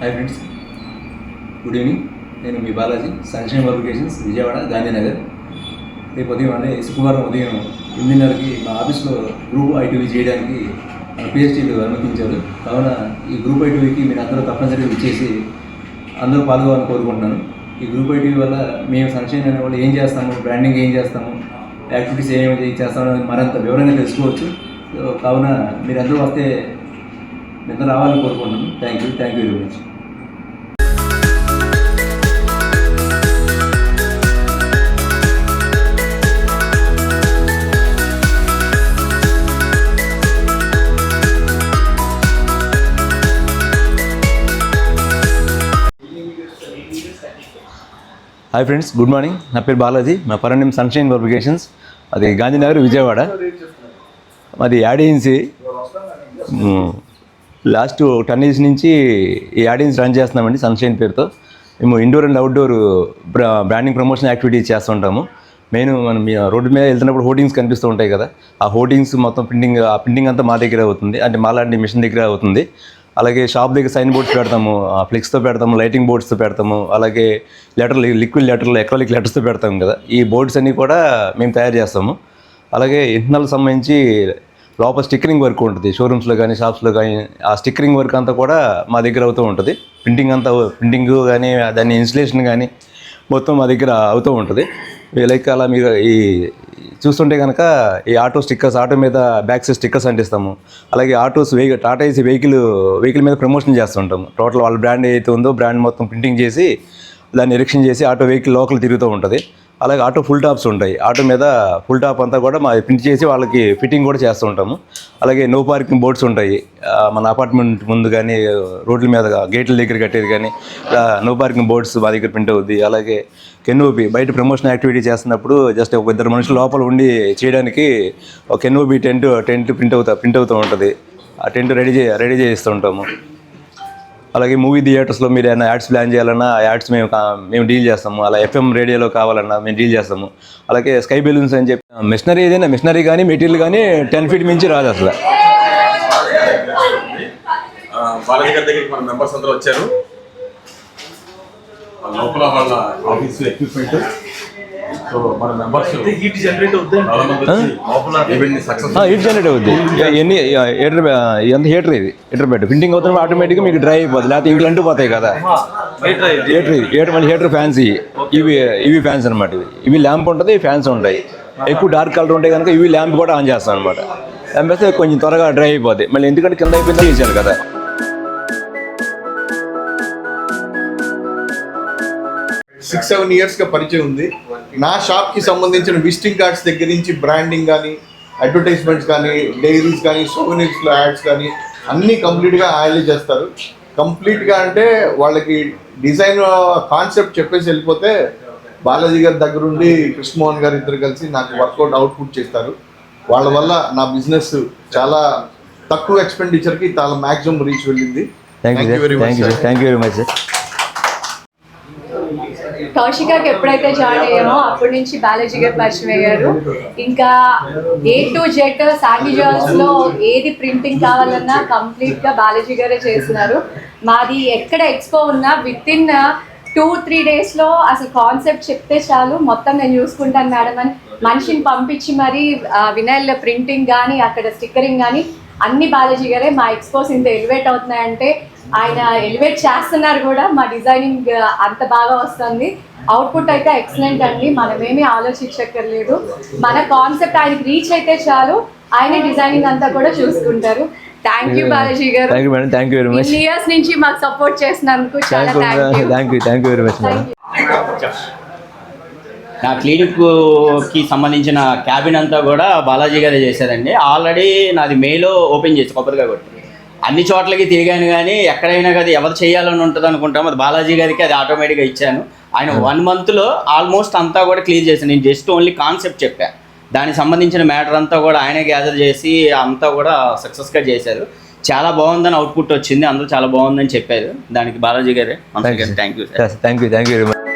Hi friends, good evening. నేను మీ Balaji, sunshine publications, Vijayawada, Gandhinagar. రేపు ఉదయం అంటే శుక్రవారం ఉదయం 8:30కి మా ఆఫీస్లో గ్రూప్ ఐటీవీ చేయడానికి పిహెచ్డీలు అనుమతించారు. కావున ఈ గ్రూప్ ఐటీవీకి మీరు అందరూ తప్పనిసరిగా ఇచ్చేసి అందరూ పాల్గొవాలని కోరుకుంటున్నాను. ఈ గ్రూప్ ఐటీవీ వల్ల మేము సన్షైన్ అనే వాళ్ళు ఏం చేస్తాము, బ్రాండింగ్ ఏం చేస్తాము, యాక్టివిటీస్ ఏమేమి చేస్తామని మరింత వివరంగా తెలుసుకోవచ్చు. కావున మీరందరూ వస్తే నిద్ర రావాలని కోరుకుంటున్నాను. Thank you very much. Hi friends, good morning. నా పేరు బాలాజీ. మా పరనేమ్ సన్షైన్ పబ్లికేషన్స్, అది గాంధీనగర్, విజయవాడ. మాది యాడ్ ఏజెన్సీ. లాస్ట్ 10 years నుంచి ఈ యాడ్ ఏజెన్సీ రన్ చేస్తున్నామండి సన్షైన్ పేరుతో. మేము indoor and outdoor branding promotion activities చేస్తుంటాము. మెయిన్ మనం రోడ్డు మీద వెళ్తున్నప్పుడు హోర్డింగ్స్ కనిపిస్తూ ఉంటాయి కదా, ఆ హోర్డింగ్స్ మొత్తం ప్రింటింగ్ అంతా మా దగ్గర అవుతుంది, అంటే మాలాంటి మిషన్ దగ్గర అవుతుంది. అలాగే షాప్ దగ్గర సైన్ బోర్డ్స్ పెడతాము, ఫ్లెక్స్తో పెడతాము, లైటింగ్ బోర్డ్స్తో పెడతాము. అలాగే లిక్విడ్ లెటర్లు, ఎక్రాలిక్ లెటర్స్తో పెడతాము కదా, ఈ బోర్డ్స్ అన్నీ కూడా మేము తయారు చేస్తాము. అలాగే ఇంటర్నల్ సంబంధించి లోపల స్టిక్కరింగ్ వర్క్ ఉంటుంది, షోరూమ్స్లో కానీ షాప్స్లో కానీ. ఆ స్టిక్కరింగ్ వర్క్ అంతా కూడా మా దగ్గర అవుతూ ఉంటుంది. ప్రింటింగ్ కానీ దాని ఇన్స్టలేషన్ కానీ మొత్తం మా దగ్గర అవుతూ ఉంటుంది. లైక్ అలా మీరు ఈ చూస్తుంటే కనుక ఈ ఆటో స్టిక్కర్స్, ఆటో మీద బ్యాక్ సైడ్ స్టిక్కర్స్ అంటిస్తాము. అలాగే టాటా ఏసీ వెహికల్ మీద ప్రమోషన్ చేస్తుంటాము. టోటల్ వాళ్ళ బ్రాండ్ ఏదైతే ఉందో బ్రాండ్ మొత్తం ప్రింటింగ్ చేసి దాన్ని ఎరెక్షన్ చేసి ఆటో వెహికల్ లోకల్ తిరుగుతూ ఉంటుంది. అలాగే ఆటో ఫుల్ టాప్స్ ఉంటాయి, ఆటో మీద ఫుల్ టాప్ అంతా కూడా మా ప్రింట్ చేసి వాళ్ళకి ఫిట్టింగ్ కూడా చేస్తూ ఉంటాము. అలాగే నో పార్కింగ్ బోర్డ్స్ ఉంటాయి మన అపార్ట్మెంట్ ముందు కానీ, రోడ్ల మీద గేట్ల దగ్గర కట్టేది కానీ, నో పార్కింగ్ బోర్డ్స్ మా దగ్గర ప్రింట్ అవుద్ది. అలాగే కెన్ఓపి బయట ప్రమోషన్ యాక్టివిటీ చేస్తున్నప్పుడు జస్ట్ ఒక 2 మనుషులు లోపల ఉండి చేయడానికి ఒక కెన్ఓపి టెంట్ ప్రింట్ అవుతూ ఉంటుంది. ఆ టెంట్ రెడీ చేస్తూ ఉంటాము. అలాగే మూవీ థియేటర్స్లో మీరు ఏమైనా యాడ్స్ ప్లాన్ చేయాలన్నా ఆ యాడ్స్ మేము డీల్ చేస్తాము. అలా FM రేడియోలో కావాలన్నా మేము డీల్ చేస్తాము. అలాగే స్కై బెలూన్స్ అని చెప్పి మిషనరీ కానీ మెటీరియల్ కానీ 10 feet మించి రాదు అసలు. బాలాజీ గారి దగ్గరికి మన మెంబర్స్ అందరూ వచ్చారు. లోపల వాళ్ళ ఆఫీస్ ఎక్విప్మెంట్, సో మన మెంబర్స్ హీట్ జనరేట్ అవుద్ది. ఎంత హీటర్ బెడ్ ప్రింటింగ్ అవుతున్నప్పుడు ఆటోమేటిక్గా మీకు డ్రై అయిపోతుంది, లేకపోతే ఇవి అంటూ పోతాయి కదా. హీటర్ ఫ్యాన్స్ ఇవి ఫ్యాన్స్ అనమాట. ఇవి ల్యాంప్ ఉంటుంది, ఫ్యాన్స్ ఉంటాయి. ఎక్కువ డార్క్ కలర్ ఉంటాయి కనుక ఇవి ల్యాంప్ కూడా ఆన్ చేస్తాం అనమాట. ల్యాంప్ వేస్తే కొంచెం త్వరగా డ్రై అయిపోతాయి. మళ్ళీ ఎందుకంటే కింద అయిపోయిందో చేశాను కదా. 6-7 yearsగా పరిచయం ఉంది. నా షాప్కి సంబంధించిన విజిటింగ్ కార్డ్స్ దగ్గర నుంచి బ్రాండింగ్ కానీ, అడ్వర్టైజ్మెంట్స్ కానీ, డైరీస్ కానీ, సోవెనీర్స్లో యాడ్స్ కానీ అన్నీ కంప్లీట్గా ఆయనే చేస్తారు. కంప్లీట్గా అంటే వాళ్ళకి డిజైన్ కాన్సెప్ట్ చెప్పేసి వెళ్ళిపోతే బాలాజీ గారి దగ్గరుండి కృష్ణమోహన్ గారు ఇద్దరు కలిసి నాకు వర్కౌట్ అవుట్పుట్ చేస్తారు. వాళ్ళ వల్ల నా బిజినెస్ చాలా తక్కువ ఎక్స్పెండిచర్కి చాలా మ్యాక్సిమం రీచ్ వెళ్ళింది. Thank you very much. కౌశికాకి ఎప్పుడైతే జాయిన్ అయ్యామో అప్పటి నుంచి బాలాజీ గారు పరిచయం అయ్యారు. ఇంకా A to Z శాండీ జ్యువెల్స్లో ఏది ప్రింటింగ్ కావాలన్నా కంప్లీట్గా బాలాజీ గారే చేస్తున్నారు. మాది ఎక్కడ ఎక్స్పో ఉన్నా విత్ ఇన్ 2-3 daysలో అసలు కాన్సెప్ట్ చెప్తే చాలు, మొత్తం నేను చూసుకుంటాను మేడం అని మనిషిని పంపించి మరి వినైల్ ప్రింటింగ్ కానీ అక్కడ స్టిక్కరింగ్ కానీ అన్ని బాలాజీ గారే. మా ఎక్స్పోస్ ఇంత ఎలివేట్ అవుతున్నాయంటే ఆయన ఎలివేట్ చేస్తున్నారు కూడా. మా డిజైనింగ్ అంత బాగా వస్తుంది, అవుట్పుట్ అయితే ఎక్సలెంట్ అండి. మనమేమీ ఆలోచించక్కర్లేదు, మన కాన్సెప్ట్ ఆయనకి రీచ్ అయితే చాలు, ఆయన డిజైనింగ్ అంతా కూడా చూసుకుంటారు. థ్యాంక్ యూ బాలాజీ గారు. ఇన్ని ఇయర్స్ నుంచి మాకు సపోర్ట్ చేసినందుకు చాలా థ్యాంక్ యూ వెరీ మచ్. నా క్లినిక్కి సంబంధించిన క్యాబిన్ అంతా కూడా బాలాజీ గారే చేశారండి. ఆల్రెడీ నాది మేలో ఓపెన్ చేసి కొబ్బరిగా కొట్టి అన్ని చోట్లకి తిరిగాను, కానీ ఎక్కడైనా కదా ఎవరు చేయాలని ఉంటుంది అనుకుంటాం, అది బాలాజీ గారికి అది ఆటోమేటిక్గా ఇచ్చాను. ఆయన 1 monthలో ఆల్మోస్ట్ అంతా కూడా క్లియర్ చేశాను. నేను జస్ట్ ఓన్లీ కాన్సెప్ట్ చెప్పాను, దానికి సంబంధించిన మ్యాటర్ అంతా కూడా ఆయన గ్యాదర్ చేసి అంతా కూడా సక్సెస్గా చేశారు. చాలా బాగుందని అవుట్పుట్ వచ్చింది, అందరూ చాలా బాగుందని చెప్పారు. దానికి బాలాజీ గారే థ్యాంక్ యూ వెరీ మచ్.